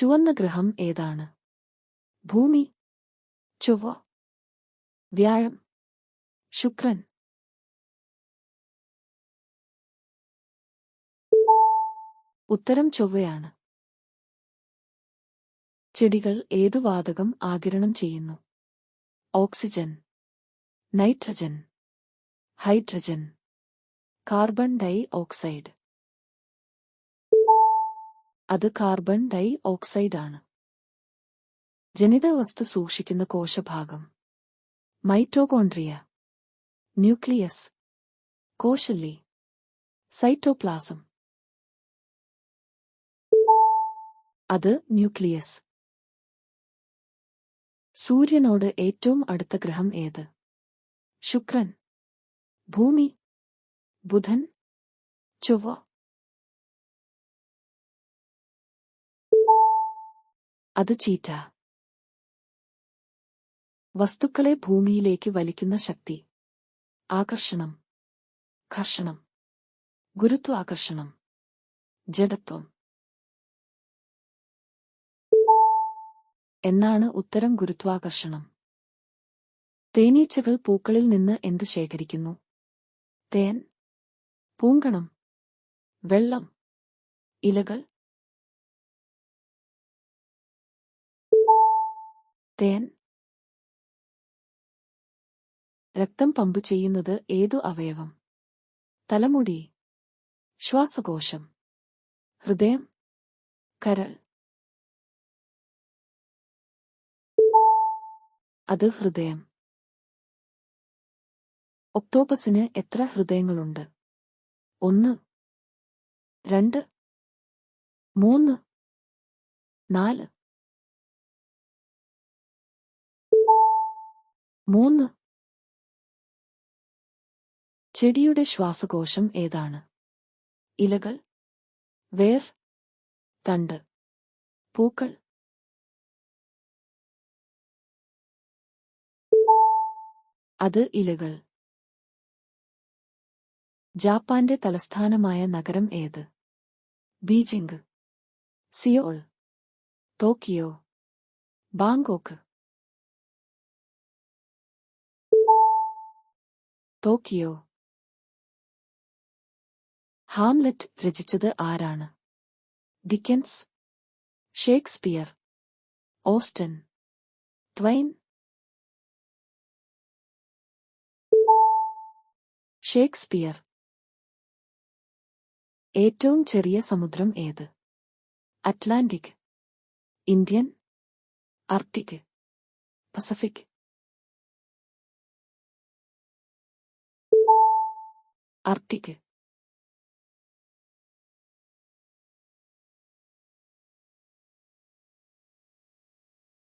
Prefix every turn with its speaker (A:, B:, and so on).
A: ചുവന്ന ഗ്രഹം ഏതാണ്? ഭൂമി, ചൊവ്വ, വ്യാഴം, ശുക്രൻ. ഉത്തരം ചൊവ്വയാണ്. ചെടികൾ ഏതു വാതകം ആഗിരണം ചെയ്യുന്നു? Oxygen, nitrogen, hydrogen, carbon dioxide. അത് കാർബൺ ഡൈ ഓക്സൈഡാണ്. ജനിതകവസ്തു സൂക്ഷിക്കുന്ന കോശഭാഗം? മൈറ്റോകോൺട്രിയ, ന്യൂക്ലിയസ്, കോശല്ലി, സൈറ്റോപ്ലാസം. അത് ന്യൂക്ലിയസ്. സൂര്യനോട് ഏറ്റവും അടുത്ത ഗ്രഹം ഏത്? ശുക്രൻ, ഭൂമി, ബുധൻ, ചൊവ്വ. അത് ചീറ്റ. വസ്തുക്കളെ ഭൂമിയിലേക്ക് വലിക്കുന്ന ശക്തി? ആകർഷണം, ഘർഷണം, ഗുരുത്വാകർഷണം, ജഡത്വം. എന്നാണ് ഉത്തരം ഗുരുത്വാകർഷണം. തേനീച്ചകൾ പൂക്കളിൽ നിന്ന് എന്ത് ശേഖരിക്കുന്നു? തേൻ, പൂങ്കണം, വെള്ളം, ഇലകൾ. തേൻ. രക്തം പമ്പ് ചെയ്യുന്നത് ഏതു അവയവം? തലമുടി, ശ്വാസകോശം, ഹൃദയം, കരൾ. അത് ഹൃദയം. ഒക്ടോപസിന് എത്ര ഹൃദയങ്ങളുണ്ട്? 1, 2, 3, 4. 3. ചെടിയുടെ ശ്വാസകോശം ഏതാണ്? ഇലകൾ, വേർ, തണ്ട്, പൂക്കൾ. അത് ഇലകൾ. ജാപ്പാന്റെ തലസ്ഥാനമായ നഗരം ഏത്? Beijing, Seoul, Tokyo, Bangkok. Tokyo. Hamlet രചിച്ചത് ആരാണ്? Dickens, Shakespeare, Austen, Twain. Shakespeare. ഏറ്റവും ചെറിയ സമുദ്രം ഏത്? Atlantic, Indian, Arctic, Pacific. Arctic.